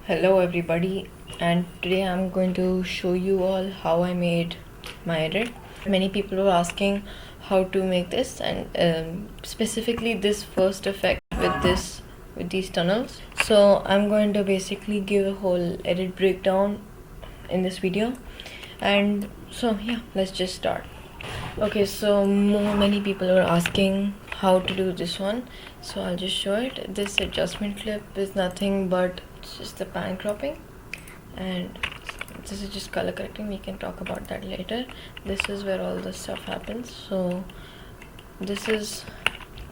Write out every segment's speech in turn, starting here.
Hello everybody, and today I'm going to show you all how I made my edit. Many people were asking how to make this, and specifically this first effect with these tunnels. So I'm going to basically give a whole edit breakdown in this video, and so yeah, let's just start. Okay, so many people are asking how to do this one, so I'll just show it. This adjustment clip is nothing but just the pan cropping, and this is just color correcting. We can talk about that later. This is where all the stuff happens. So this is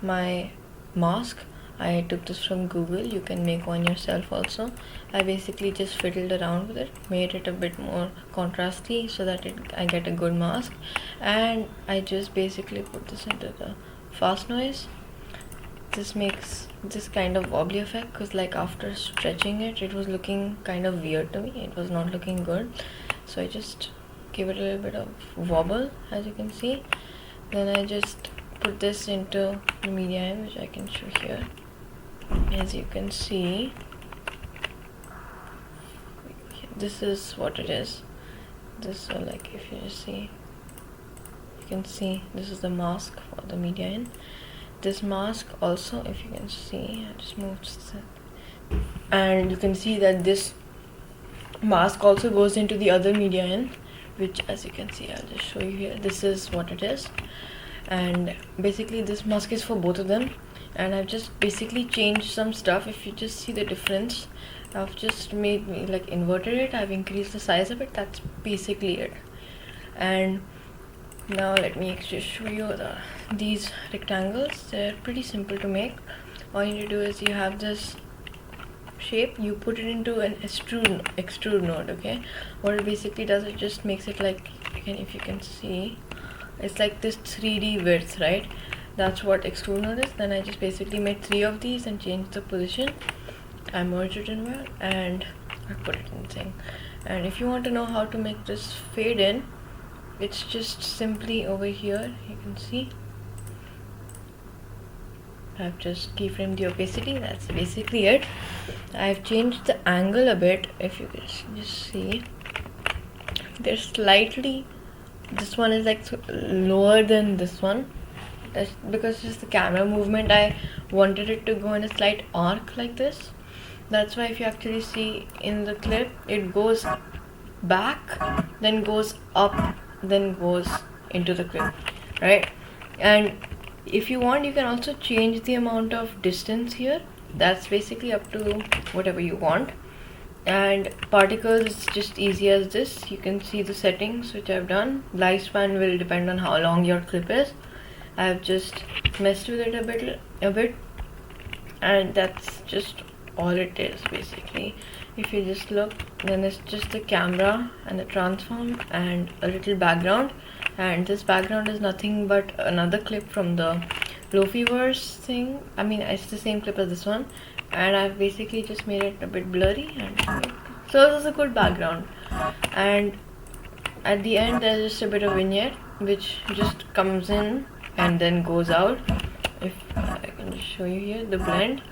my mask. I took this from Google. You can make one yourself also. I basically just fiddled around with it, made it a bit more contrasty so that I get a good mask, and I just basically put this into the fast noise. This makes this kind of wobbly effect because like after stretching it was looking kind of weird to me. It was not looking good, so I just give it a little bit of wobble, as you can see. Then I just put this into the media in, which I can show here. As you can see, this is what it is. So like if you just see, you can see this is the mask for the media in. This mask also, if you can see, I just moved it, and you can see that this mask also goes into the other media in, which as you can see, I'll just show you here. This is what it is, and basically this mask is for both of them, and I've just basically changed some stuff. If you just see the difference, I've just inverted it. I've increased the size of it. That's basically it. And now let me just show you these rectangles. They're pretty simple to make. All you need to do is you have this shape, you put it into an extrude node. Okay, what it basically does, it just makes it like, if you can see, it's like this 3D width, right? That's what extrude node is. Then I just basically made 3 of these and changed the position. I merged it in well, and I put it in the thing. And if you want to know how to make this fade in, it's just simply over here. You can see I've just keyframed the opacity. That's basically it. I've changed the angle a bit. If you can just see, there's slightly, this one is like lower than this one. That's because just the camera movement, I wanted it to go in a slight arc like this. That's why if you actually see in the clip, it goes back, then goes up, then goes into the clip, right? And if you want, you can also change the amount of distance here. That's basically up to whatever you want. And particles, it's just easy as this. You can see the settings which I've done. Lifespan will depend on how long your clip is. I've just messed with it a bit, and that's just all it is basically. If you just look, then it's just the camera and the transform and a little background, and this background is nothing but another clip from the Loafiverse thing. I mean, it's the same clip as this one, and I've basically just made it a bit blurry, and so this is a good background. And at the end, there's just a bit of vignette which just comes in and then goes out. If I can just show you here the blend,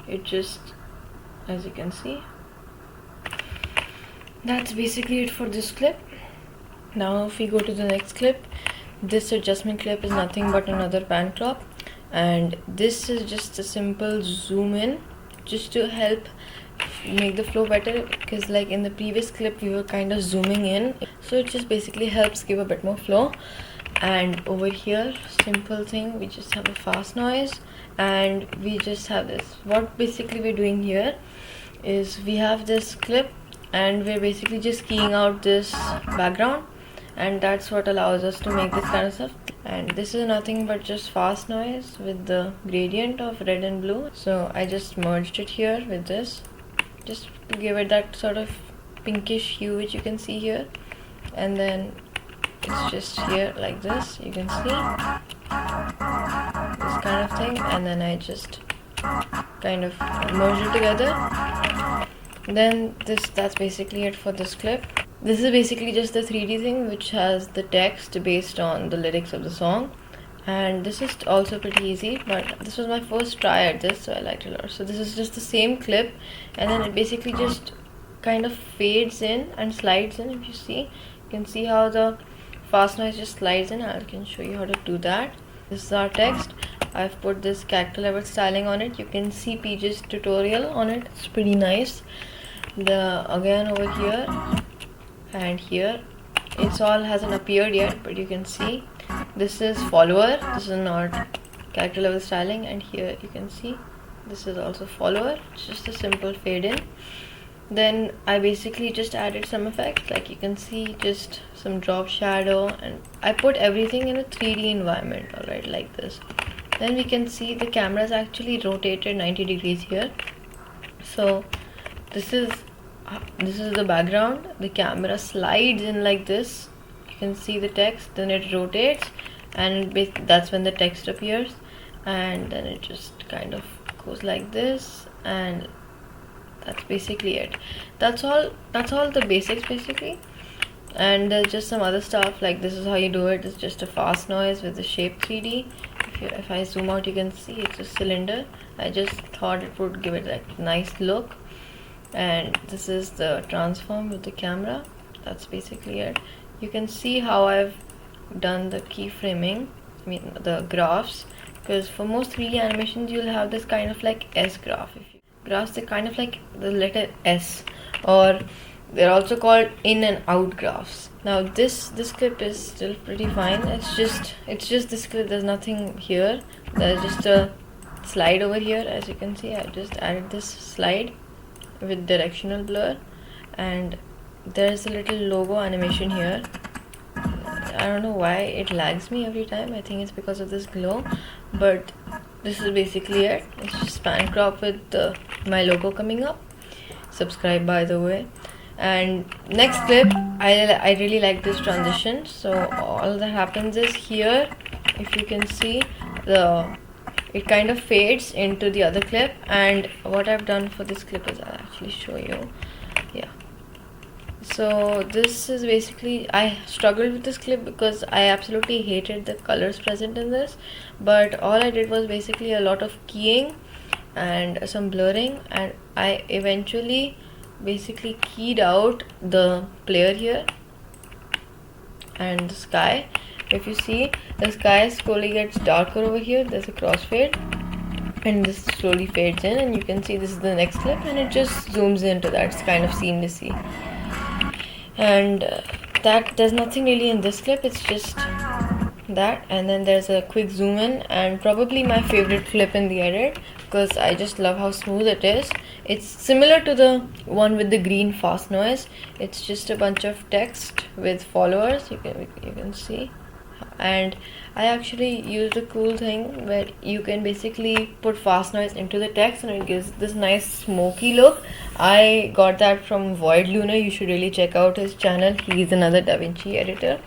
it just, as you can see, that's basically it for this clip. Now if we go to the next clip, this adjustment clip is nothing but another pan crop, and this is just a simple zoom in just to help make the flow better, because like in the previous clip we were kind of zooming in, so it just basically helps give a bit more flow. And over here, simple thing, we just have a fast noise, and we just have this. What basically we're doing here is we have this clip, and we're basically just keying out this background, and that's what allows us to make this kind of stuff. And this is nothing but just fast noise with the gradient of red and blue. So I just merged it here with this, just to give it that sort of pinkish hue which you can see here. And then it's just here like this, you can see this kind of thing, and then I just kind of merge it together. Then that's basically it for this clip. This is basically just the 3D thing which has the text based on the lyrics of the song, and this is also pretty easy, but this was my first try at this, so I liked it a lot. So this is just the same clip, and then it basically just kind of fades in and slides in. If you see, you can see how the fast noise just slides in. I can show you how to do that. This is our text. I've put this character level styling on it. You can see PJ's tutorial on it. It's pretty nice. Again over here and here, it's all hasn't appeared yet, but you can see this is follower. This is not character level styling, and here you can see this is also follower. It's just a simple fade in. Then I basically just added some effects, like you can see just some drop shadow, and I put everything in a 3D environment, alright, like this. Then we can see the camera is actually rotated 90 degrees here. So this is the background. The camera slides in like this. You can see the text, then it rotates, and that's when the text appears, and then it just kind of goes like this, and that's basically it. That's all the basics basically. And there's just some other stuff, like this is how you do it. It's just a fast noise with the shape 3D. If I zoom out, you can see it's a cylinder. I just thought it would give it a nice look. And this is the transform with the camera. That's basically it. You can see how I've done the keyframing, I mean the graphs, because for most 3D animations you'll have this kind of like S graph. Graphs, they're kind of like the letter S, or they're also called in and out graphs. Now this clip is still pretty fine. It's just this clip. There's nothing here. There's just a slide over here. As you can see, I just added this slide with directional blur, and there's a little logo animation here. I don't know why it lags me every time. I think it's because of this glow, but this is basically it. It's just span crop with my logo coming up. Subscribe, by the way. And next clip, I really like this transition. So all that happens is here, if you can see, it kind of fades into the other clip. And what I've done for this clip is I'll actually show you. Yeah, so this is basically, I struggled with this clip because I absolutely hated the colors present in this, but all I did was basically a lot of keying and some blurring, and I eventually basically keyed out the player here and the sky. If you see, the sky slowly gets darker over here. There's a crossfade, and this slowly fades in, and you can see this is the next clip, and it just zooms into that. It's kind of seamlessly. And there's nothing really in this clip. It's just that, and then there's a quick zoom in, and probably my favorite clip in the edit, because I just love how smooth it is. It's similar to the one with the green fast noise. It's just a bunch of text with followers. You can see, and I actually used a cool thing where you can basically put fast noise into the text, and it gives this nice smoky look. I got that from Void Lunar. You should really check out his channel. He's another DaVinci editor.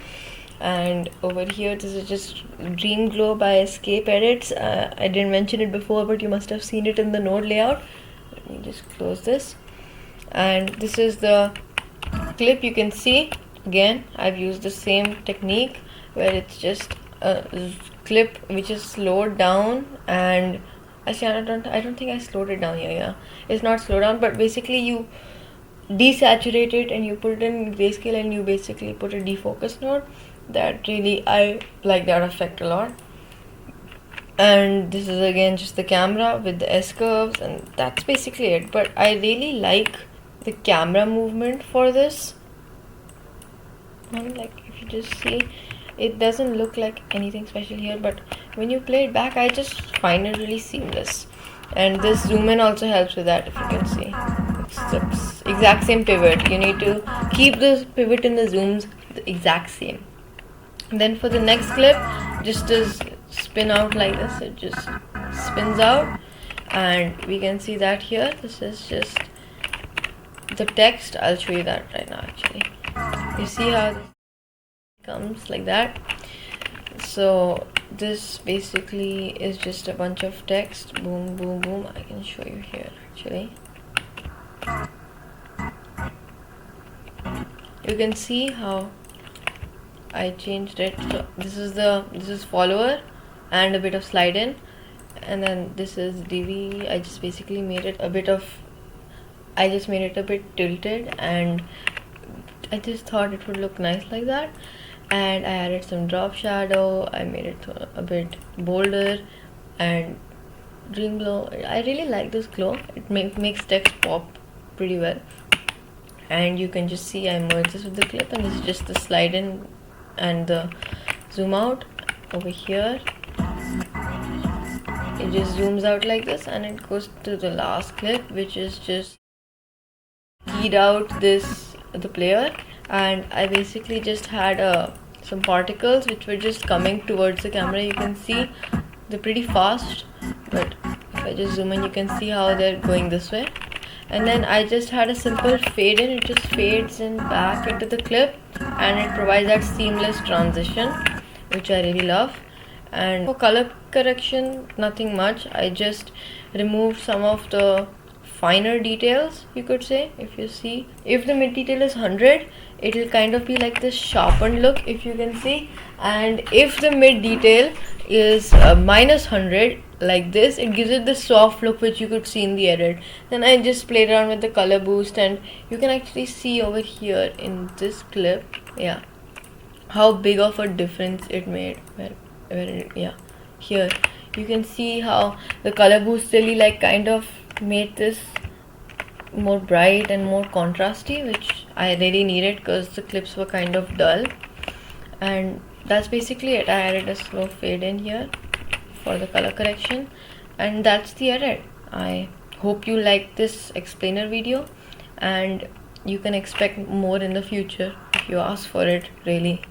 And over here, this is just DreamGlow by Escape Edits. I didn't mention it before, but you must have seen it in the node layout. Let me just close this. And this is the clip. You can see, again, I've used the same technique where it's just a clip which is slowed down, and actually I don't think I slowed it down here. Yeah, it's not slowed down, but basically you desaturate it and you put it in grayscale, and you basically put a defocus node. That really, I like that effect a lot. And this is again just the camera with the S curves, and that's basically it. But I really like the camera movement for this. And like, if you just see, it doesn't look like anything special here, but when you play it back, I just find it really seamless. And this zoom in also helps with that. If you can see, it's the exact same pivot. You need to keep the pivot in the zooms the exact same. And then for the next clip, just as spin out like this, it just spins out, and we can see that here. This is just the text. I'll show you that right now. Actually, you see how this comes like that. So this basically is just a bunch of text. Boom, boom, boom. I can show you here actually. You can see how I changed it. So this is follower and a bit of slide in, and then this is DV. I just basically made it a bit of I just made it a bit tilted, and I just thought it would look nice like that. And I added some drop shadow, I made it a bit bolder, and DreamGlow. I really like this glow. It makes text pop pretty well. And you can just see I merged this with the clip, and this is just the slide in and the zoom out over here. It just zooms out like this, and it goes to the last clip, which is just keyed out the player. And I basically just had some particles which were just coming towards the camera. You can see they're pretty fast, but if I just zoom in, you can see how they're going this way. And then I just had a simple fade in. It just fades in back into the clip, and it provides that seamless transition, which I really love. And for color correction, nothing much. I just removed some of the finer details, you could say. If you see, if the mid detail is 100, it will kind of be like this sharpened look, if you can see. And if the mid detail is minus 100, like this, it gives it the soft look which you could see in the edit. Then I just played around with the color boost, and you can actually see over here in this clip, yeah, how big of a difference it made. Yeah, here you can see how the color boost really like kind of made this more bright and more contrasty, which I really needed because the clips were kind of dull. And that's basically it. I added a slow fade in here for the color correction, and that's the edit. I hope you like this explainer video, and you can expect more in the future if you ask for it, really.